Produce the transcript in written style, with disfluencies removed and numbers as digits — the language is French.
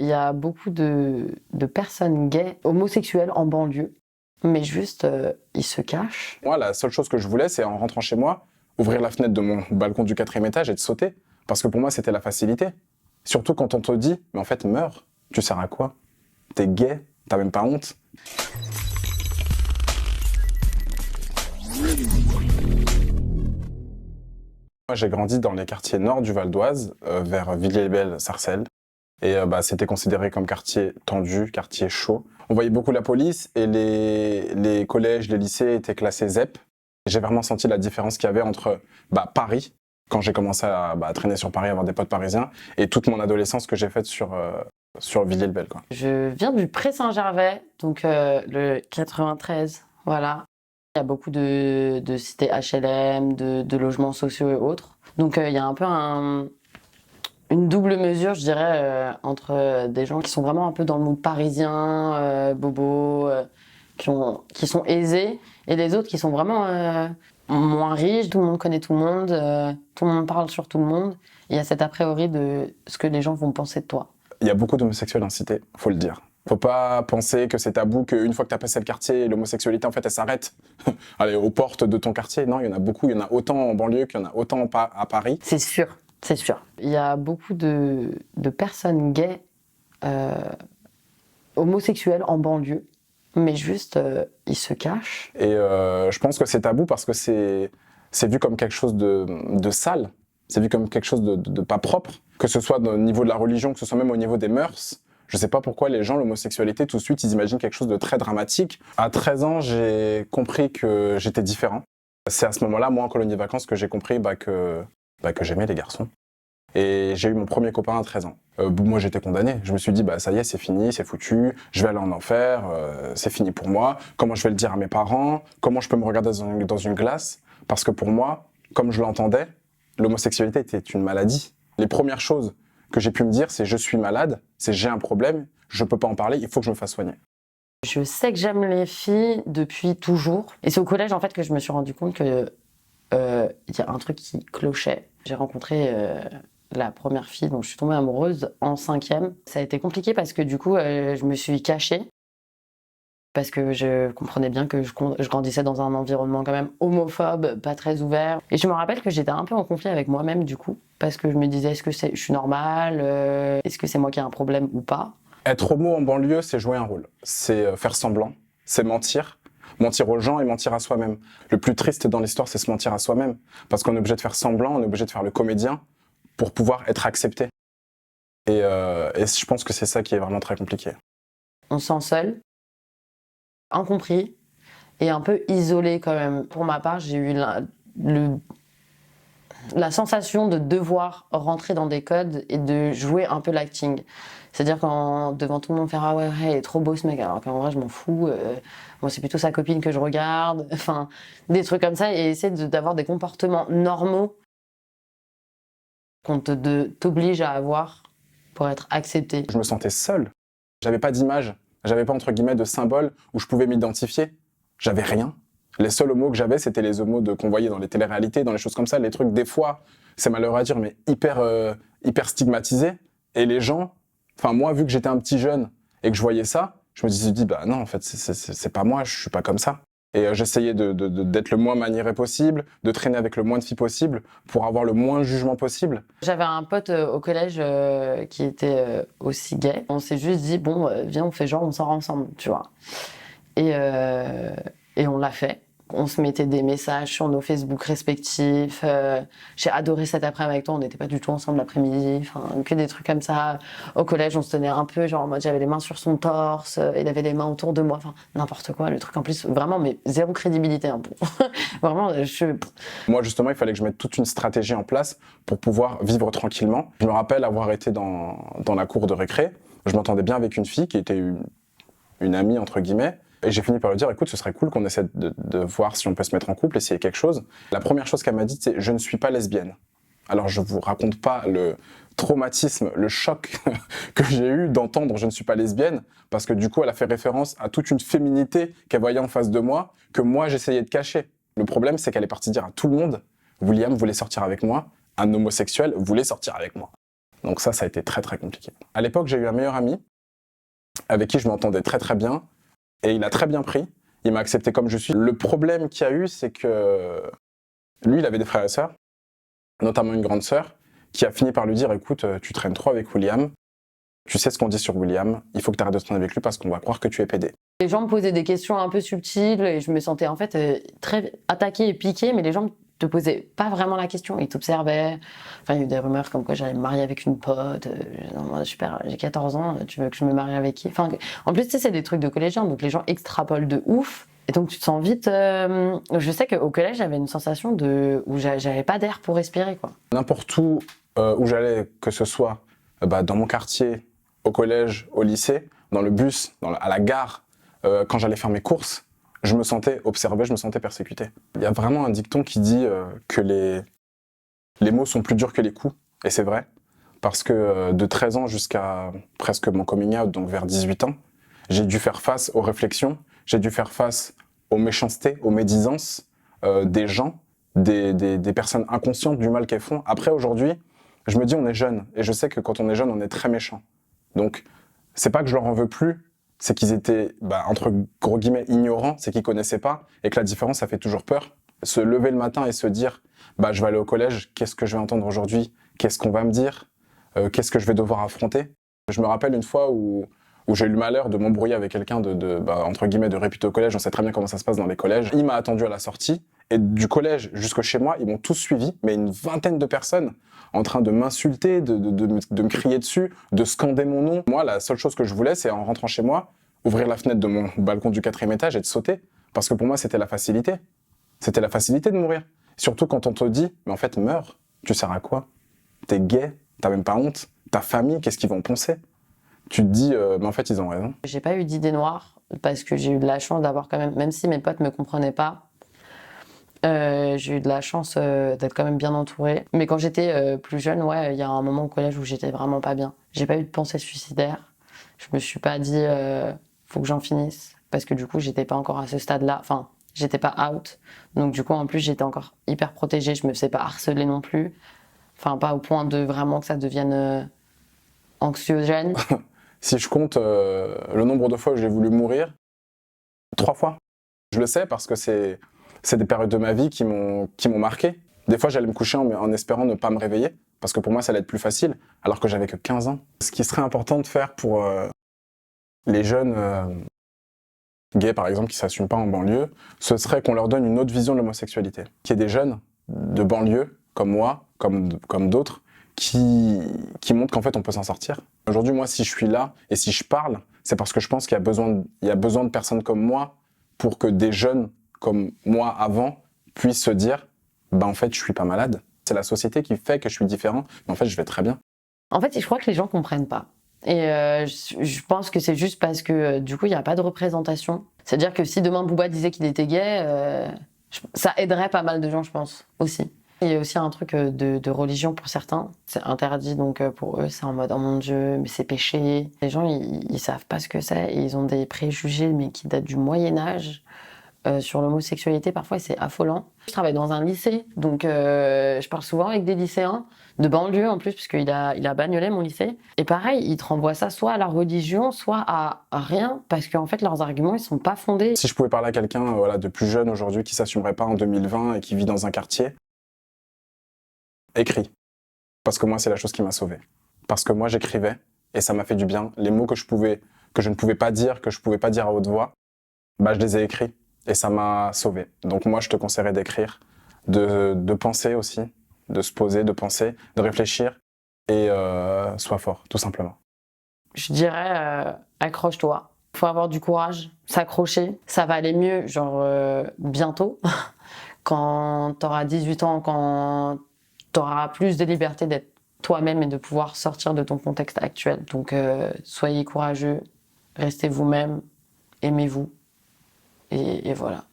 Il y a beaucoup de personnes gays, homosexuelles en banlieue, mais juste, ils se cachent. Moi, la seule chose que je voulais, c'est en rentrant chez moi, ouvrir la fenêtre de mon balcon du 4e étage et de sauter. Parce que pour moi, c'était la facilité. Surtout quand on te dit, mais en fait, meurs. Tu sers à quoi? T'es gay, t'as même pas honte. Moi, j'ai grandi dans les quartiers nord du Val d'Oise, vers Villiers-les-Belles, Sarcelles. Et c'était considéré comme quartier tendu, quartier chaud. On voyait beaucoup la police et les collèges, les lycées étaient classés ZEP. J'ai vraiment senti la différence qu'il y avait entre Paris, quand j'ai commencé à traîner sur Paris, avoir des potes parisiens, et toute mon adolescence que j'ai faite sur Villiers-le-Bel, quoi. Je viens du Pré-Saint-Gervais, donc le 93, voilà. Il y a beaucoup de cités HLM, de logements sociaux et autres. Donc il y a un peu une double mesure, je dirais, entre des gens qui sont vraiment un peu dans le monde parisien, bobo, qui sont aisés, et les autres qui sont vraiment moins riches, tout le monde connaît tout le monde parle sur tout le monde. Il y a cet a priori de ce que les gens vont penser de toi. Il y a beaucoup d'homosexuels en cité, faut le dire. Faut pas penser que c'est tabou, qu'une fois que tu as passé le quartier, l'homosexualité, en fait, elle s'arrête allez, aux portes de ton quartier. Non, il y en a beaucoup. Il y en a autant en banlieue qu'il y en a autant à Paris. C'est sûr, c'est sûr. Il y a beaucoup de personnes gays, homosexuelles en banlieue, mais juste, ils se cachent. Et je pense que c'est tabou parce que c'est vu comme quelque chose de sale. C'est vu comme quelque chose de pas propre. Que ce soit au niveau de la religion, que ce soit même au niveau des mœurs. Je sais pas pourquoi les gens, l'homosexualité, tout de suite, ils imaginent quelque chose de très dramatique. À 13 ans, j'ai compris que j'étais différent. C'est à ce moment-là, moi, en colonie de vacances, que j'ai compris que j'aimais les garçons. Et j'ai eu mon premier copain à 13 ans. Moi, j'étais condamné. Je me suis dit, ça y est, c'est fini, c'est foutu, je vais aller en enfer, c'est fini pour moi. Comment je vais le dire à mes parents? Comment je peux me regarder dans une glace? Parce que pour moi, comme je l'entendais, l'homosexualité était une maladie. Les premières choses que j'ai pu me dire, c'est je suis malade, c'est j'ai un problème, je peux pas en parler, il faut que je me fasse soigner. Je sais que j'aime les filles depuis toujours. Et c'est au collège, en fait, que je me suis rendu compte que y a un truc qui clochait. J'ai rencontré la première fille dont je suis tombée amoureuse en 5e. Ça a été compliqué parce que du coup, je me suis cachée. Parce que je comprenais bien que je grandissais dans un environnement quand même homophobe, pas très ouvert. Et je me rappelle que j'étais un peu en conflit avec moi-même du coup. Parce que je me disais, est-ce que je suis normale? Est-ce que c'est moi qui ai un problème ou pas? Être homo en banlieue, c'est jouer un rôle. C'est faire semblant, c'est mentir. Mentir aux gens et mentir à soi-même. Le plus triste dans l'histoire, c'est se mentir à soi-même. Parce qu'on est obligé de faire semblant, on est obligé de faire le comédien pour pouvoir être accepté. Et je pense que c'est ça qui est vraiment très compliqué. On se sent seul, incompris et un peu isolé quand même. Pour ma part, j'ai eu la sensation de devoir rentrer dans des codes et de jouer un peu l'acting. C'est-à-dire quand devant tout le monde faire ah ouais, il est trop beau ce mec, alors qu'en vrai je m'en fous. Moi c'est plutôt sa copine que je regarde. Enfin des trucs comme ça et essayer d'avoir des comportements normaux qu'on t'oblige à avoir pour être accepté. Je me sentais seul. J'avais pas d'image. J'avais pas entre guillemets de symbole où je pouvais m'identifier. J'avais rien. Les seuls homos que j'avais, c'était les homos qu'on voyait dans les téléréalités, dans les choses comme ça, les trucs des fois, c'est malheureux à dire, mais hyper stigmatisés. Et les gens, enfin moi, vu que j'étais un petit jeune et que je voyais ça, je me disais non, en fait, c'est pas moi, je suis pas comme ça. Et j'essayais d'être le moins maniéré possible, de traîner avec le moins de filles possible pour avoir le moins de jugement possible. J'avais un pote au collège qui était aussi gay. On s'est juste dit, bon, viens, on fait genre, on sort ensemble, tu vois. Et on l'a fait. On se mettait des messages sur nos Facebook respectifs. J'ai adoré cet après-midi avec toi. On n'était pas du tout ensemble l'après-midi. Enfin, que des trucs comme ça. Au collège, on se tenait un peu, genre en mode j'avais les mains sur son torse, il avait les mains autour de moi. Enfin, n'importe quoi. Le truc en plus, vraiment, mais zéro crédibilité. Hein, bon. Vraiment, Moi, justement, il fallait que je mette toute une stratégie en place pour pouvoir vivre tranquillement. Je me rappelle avoir été dans la cour de récré. Je m'entendais bien avec une fille qui était une amie, entre guillemets. Et j'ai fini par lui dire, écoute, ce serait cool qu'on essaie de voir si on peut se mettre en couple, essayer quelque chose. La première chose qu'elle m'a dit, c'est, je ne suis pas lesbienne. Alors, je vous raconte pas le traumatisme, le choc que j'ai eu d'entendre je ne suis pas lesbienne, parce que du coup, elle a fait référence à toute une féminité qu'elle voyait en face de moi, que moi, j'essayais de cacher. Le problème, c'est qu'elle est partie dire à tout le monde, William voulait sortir avec moi, un homosexuel voulait sortir avec moi. Donc ça a été très très compliqué. À l'époque, j'ai eu un meilleur ami avec qui je m'entendais très très bien et il a très bien pris. Il m'a accepté comme je suis. Le problème qu'il y a eu, c'est que lui, il avait des frères et sœurs, notamment une grande sœur, qui a fini par lui dire « Écoute, tu traînes trop avec William, tu sais ce qu'on dit sur William, il faut que tu arrêtes de traîner avec lui parce qu'on va croire que tu es pédé. » Les gens me posaient des questions un peu subtiles et je me sentais en fait très attaquée et piquée, mais les gens te posaient pas vraiment la question, ils t'observaient. Enfin, il y a eu des rumeurs comme quoi j'allais me marier avec une pote. Non, moi, super, j'ai 14 ans, tu veux que je me marie avec qui? Enfin, en plus, tu sais, c'est des trucs de collégiens, donc les gens extrapolent de ouf. Et donc, tu te sens vite. Je sais qu'au collège, j'avais une sensation où j'avais pas d'air pour respirer, quoi. N'importe où j'allais, que ce soit dans mon quartier, au collège, au lycée, dans le bus, à la gare, quand j'allais faire mes courses, je me sentais observé, je me sentais persécuté. Il y a vraiment un dicton qui dit que les mots sont plus durs que les coups, et c'est vrai, parce que de 13 ans jusqu'à presque mon coming out, donc vers 18 ans, j'ai dû faire face aux réflexions, j'ai dû faire face aux méchancetés, aux médisances des gens, des personnes inconscientes du mal qu'elles font. Après, aujourd'hui, je me dis on est jeune, et je sais que quand on est jeune, on est très méchant. Donc, c'est pas que je leur en veux plus, c'est qu'ils étaient, entre gros guillemets, ignorants, c'est qu'ils connaissaient pas, et que la différence, ça fait toujours peur. Se lever le matin et se dire, je vais aller au collège, qu'est-ce que je vais entendre aujourd'hui? Qu'est-ce qu'on va me dire? Qu'est-ce que je vais devoir affronter? Je me rappelle une fois où j'ai eu le malheur de m'embrouiller avec quelqu'un entre guillemets, de réputé au collège. On sait très bien comment ça se passe dans les collèges. Il m'a attendu à la sortie, et du collège jusqu'au chez moi, ils m'ont tous suivi, mais une vingtaine de personnes, en train de m'insulter, de me crier dessus, de scander mon nom. Moi, la seule chose que je voulais, c'est en rentrant chez moi, ouvrir la fenêtre de mon balcon du 4e étage et de sauter. Parce que pour moi, c'était la facilité. C'était la facilité de mourir. Surtout quand on te dit, mais en fait, meurs. Tu sers à quoi? T'es gay, t'as même pas honte. Ta famille, qu'est-ce qu'ils vont penser? Tu te dis, mais en fait, ils ont raison. J'ai pas eu d'idée noire, parce que j'ai eu de la chance d'avoir quand même si mes potes me comprenaient pas, j'ai eu de la chance d'être quand même bien entourée. Mais quand j'étais plus jeune, ouais, il y a un moment au collège où j'étais vraiment pas bien. J'ai pas eu de pensée suicidaire. Je me suis pas dit, faut que j'en finisse. Parce que du coup, j'étais pas encore à ce stade-là. Enfin, j'étais pas out. Donc du coup, en plus, j'étais encore hyper protégée. Je me faisais pas harceler non plus. Enfin, pas au point de vraiment que ça devienne anxiogène. Si je compte le nombre de fois où j'ai voulu mourir, 3 fois. Je le sais parce que c'est des périodes de ma vie qui m'ont marqué. Des fois, j'allais me coucher en espérant ne pas me réveiller, parce que pour moi, ça allait être plus facile, alors que j'avais que 15 ans. Ce qui serait important de faire pour les jeunes gays, par exemple, qui ne s'assument pas en banlieue, ce serait qu'on leur donne une autre vision de l'homosexualité. Qu'il y ait des jeunes de banlieue, comme moi, comme d'autres, qui montrent qu'en fait, on peut s'en sortir. Aujourd'hui, moi, si je suis là et si je parle, c'est parce que je pense qu'il y a besoin de personnes comme moi pour que des jeunes comme moi avant puissent se dire en fait, je suis pas malade. C'est la société qui fait que je suis différent, mais en fait, je vais très bien. En fait, je crois que les gens comprennent pas. Et je pense que c'est juste parce que du coup, il n'y a pas de représentation. C'est-à-dire que si demain Booba disait qu'il était gay, ça aiderait pas mal de gens, je pense, aussi. Il y a aussi un truc de religion pour certains. C'est interdit, donc pour eux, c'est en mode « Oh mon Dieu, mais c'est péché ». Les gens, ils savent pas ce que c'est et ils ont des préjugés, mais qui datent du Moyen-Âge. Sur l'homosexualité, parfois, c'est affolant. Je travaille dans un lycée, donc je parle souvent avec des lycéens, de banlieue en plus, puisqu'il a Bagnolet, mon lycée. Et pareil, ils te renvoient ça soit à la religion, soit à rien, parce qu'en fait, leurs arguments, ils sont pas fondés. Si je pouvais parler à quelqu'un de plus jeune aujourd'hui, qui s'assumerait pas en 2020 et qui vit dans un quartier, écris. Parce que moi, c'est la chose qui m'a sauvé. Parce que moi, j'écrivais, et ça m'a fait du bien. Les mots que je ne pouvais pas dire, que je pouvais pas dire à haute voix, je les ai écrits. Et ça m'a sauvé. Donc moi, je te conseillerais d'écrire, de penser aussi, de se poser, de penser, de réfléchir, et sois fort, tout simplement. Je dirais, accroche-toi. Il faut avoir du courage, s'accrocher. Ça va aller mieux, bientôt. Quand tu auras 18 ans, quand tu auras plus de liberté d'être toi-même et de pouvoir sortir de ton contexte actuel. Donc soyez courageux, restez vous-même, aimez-vous. Et voilà.